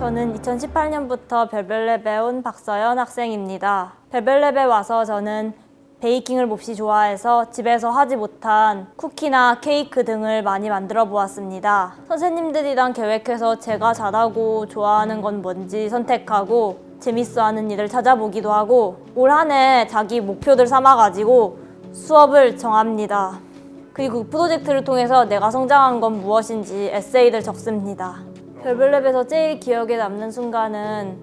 저는 2018년부터 별별랩에 온 박서연 학생입니다. 별별랩에 와서 저는 베이킹을 몹시 좋아해서 집에서 하지 못한 쿠키나 케이크 등을 많이 만들어 보았습니다. 선생님들이랑 계획해서 제가 잘하고 좋아하는 건 뭔지 선택하고 재밌어하는 일을 찾아보기도 하고 올 한 해 자기 목표들 삼아가지고 수업을 정합니다. 그리고 그 프로젝트를 통해서 내가 성장한 건 무엇인지 에세이를 적습니다. 별별랩에서 제일 기억에 남는 순간은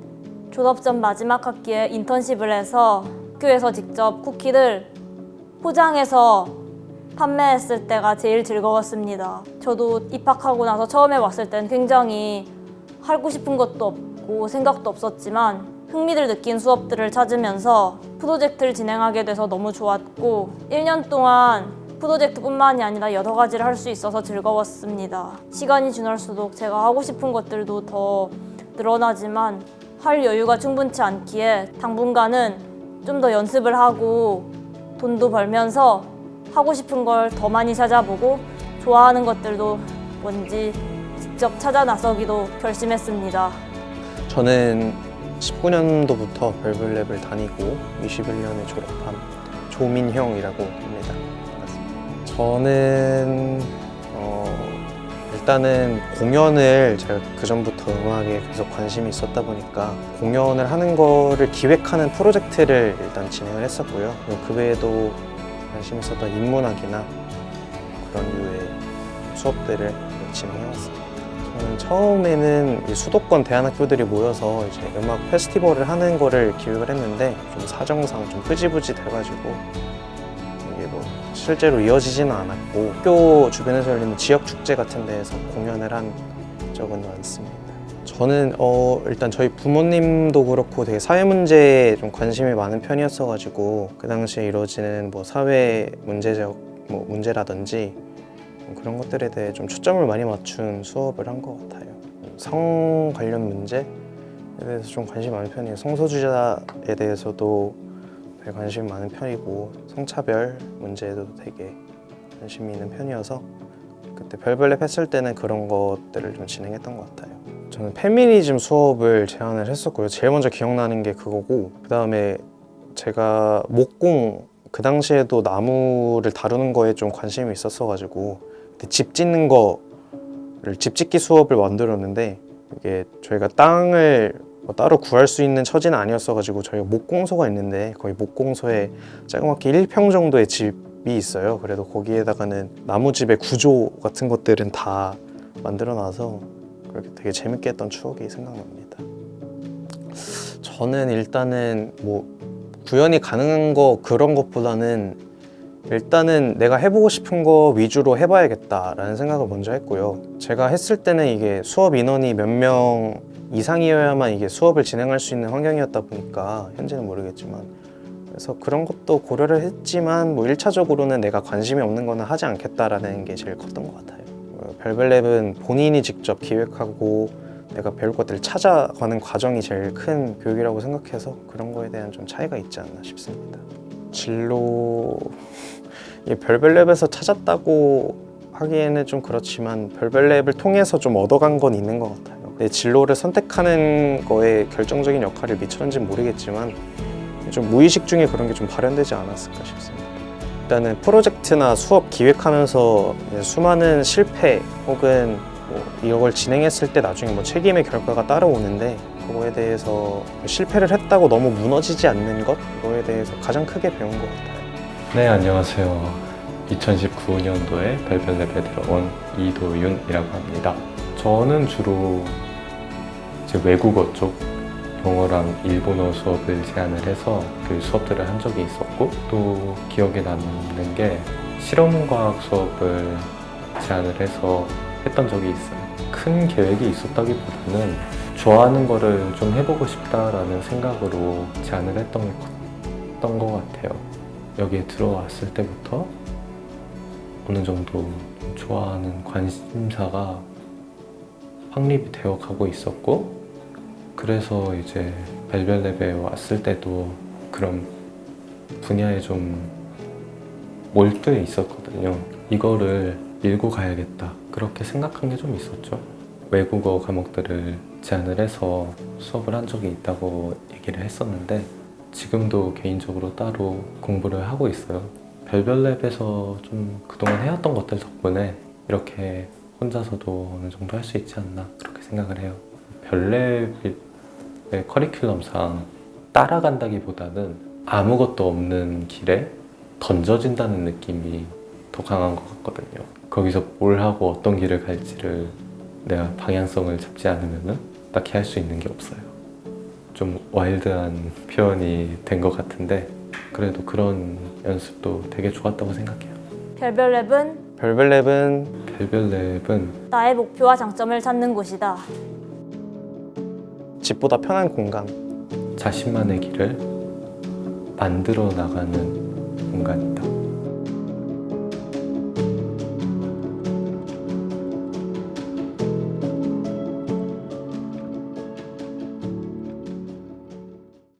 졸업 전 마지막 학기에 인턴십을 해서 학교에서 직접 쿠키를 포장해서 판매했을 때가 제일 즐거웠습니다. 저도 입학하고 나서 처음에 왔을 때는 굉장히 하고 싶은 것도 없고 생각도 없었지만 흥미를 느낀 수업들을 찾으면서 프로젝트를 진행하게 돼서 너무 좋았고 1년 동안 프로젝트뿐만이 아니라 여러 가지를 할 수 있어서 즐거웠습니다. 시간이 지날수록 제가 하고 싶은 것들도 더 늘어나지만 할 여유가 충분치 않기에 당분간은 좀 더 연습을 하고 돈도 벌면서 하고 싶은 걸 더 많이 찾아보고 좋아하는 것들도 뭔지 직접 찾아 나서기도 결심했습니다. 저는 19년도부터 별별랩을 다니고 21년에 졸업한 조민형이라고 합니다. 반갑습니다. 저는 일단은 공연을 제가 그전부터 음악에 계속 관심이 있었다 보니까 공연을 하는 거를 기획하는 프로젝트를 일단 진행을 했었고요. 그 외에도 관심 있었던 인문학이나 그런 류의 수업들을 진행해왔습니다. 저는 처음에는 수도권 대안학교들이 모여서 이제 음악 페스티벌을 하는 거를 기획을 했는데 좀 사정상 좀 흐지부지 돼가지고 이게 뭐 실제로 이어지지는 않았고 학교 주변에서 열리는 지역 축제 같은 데에서 공연을 한 적은 많습니다. 저는 일단 저희 부모님도 그렇고 되게 사회 문제에 좀 관심이 많은 편이었어가지고 그 당시에 이루어지는 뭐 사회 문제적 문제라든지 그런 것들에 대해 좀 초점을 많이 맞춘 수업을 한 것 같아요. 성 관련 문제에 대해서 좀 관심이 많은 편이에요. 성소수자에 대해서도 되게 관심이 많은 편이고 성차별 문제에도 되게 관심이 있는 편이어서 그때 별별랩 했을 때는 그런 것들을 좀 진행했던 것 같아요. 저는 페미니즘 수업을 제안을 했었고요. 제일 먼저 기억나는 게 그거고 그 다음에 제가 목공 그 당시에도 나무를 다루는 거에 좀 관심이 있었어가지고 집 짓는 거를 집 짓기 수업을 만들었는데 이게 저희가 땅을 따로 구할 수 있는 처지는 아니었어가지고 저희가 목공소가 있는데 거기 목공소에 자그맣게 1평 정도의 집이 있어요. 그래도 거기에다가는 나무집의 구조 같은 것들은 다 만들어놔서 그렇게 되게 재밌게 했던 추억이 생각납니다. 저는 일단은 뭐 구현이 가능한 거 그런 것보다는 일단은 내가 해보고 싶은 거 위주로 해봐야겠다라는 생각을 먼저 했고요. 제가 했을 때는 이게 수업 인원이 몇 명 이상이어야만 이게 수업을 진행할 수 있는 환경이었다 보니까 현재는 모르겠지만 그래서 그런 것도 고려를 했지만 뭐 1차적으로는 내가 관심이 없는 거는 하지 않겠다라는 게 제일 컸던 것 같아요. 별별랩은 본인이 직접 기획하고 내가 배울 것들을 찾아가는 과정이 제일 큰 교육이라고 생각해서 그런 거에 대한 좀 차이가 있지 않나 싶습니다. 진로 별별랩에서 찾았다고 하기에는 좀 그렇지만 별별랩을 통해서 좀 얻어간 건 있는 것 같아요. 내 진로를 선택하는 거에 결정적인 역할을 미쳤는지는 모르겠지만 좀 무의식 중에 그런 게 좀 발현되지 않았을까 싶습니다. 일단은 프로젝트나 수업 기획하면서 수많은 실패 혹은 뭐 이걸 진행했을 때 나중에 뭐 책임의 결과가 따라오는데 그거에 대해서 실패를 했다고 너무 무너지지 않는 것 그거에 대해서 가장 크게 배운 것 같아요. 네, 안녕하세요. 2019년도에 별별랩에 들어온 이도윤이라고 합니다. 저는 주로 이제 외국어 쪽 영어랑 일본어 수업을 제안을 해서 그 수업들을 한 적이 있었고 또 기억에 남는 게 실험과학 수업을 제안을 해서 했던 적이 있어요. 큰 계획이 있었다기보다는 좋아하는 거를 좀 해보고 싶다라는 생각으로 제안을 했던 것 같아요. 여기에 들어왔을 때부터 어느 정도 좋아하는 관심사가 확립이 되어 가고 있었고 그래서 이제 별별랩에 왔을 때도 그런 분야에 좀 몰두해 있었거든요. 이거를 밀고 가야겠다 그렇게 생각한 게 좀 있었죠. 외국어 과목들을 제안을 해서 수업을 한 적이 있다고 얘기를 했었는데 지금도 개인적으로 따로 공부를 하고 있어요. 별별랩에서 좀 그동안 해왔던 것들 덕분에 이렇게 혼자서도 어느 정도 할 수 있지 않나 그렇게 생각을 해요. 별랩의 커리큘럼상 따라간다기보다는 아무것도 없는 길에 던져진다는 느낌이 더 강한 것 같거든요. 거기서 뭘 하고 어떤 길을 갈지를 내가 방향성을 잡지 않으면 딱히 할 수 있는 게 없어요. 좀 와일드한 표현이 된 것 같은데 그래도 그런 연습도 되게 좋았다고 생각해요. 별별랩은 별별랩은 나의 목표와 장점을 찾는 곳이다. 집보다 편한 공간. 자신만의 길을 만들어 나가는 공간이다.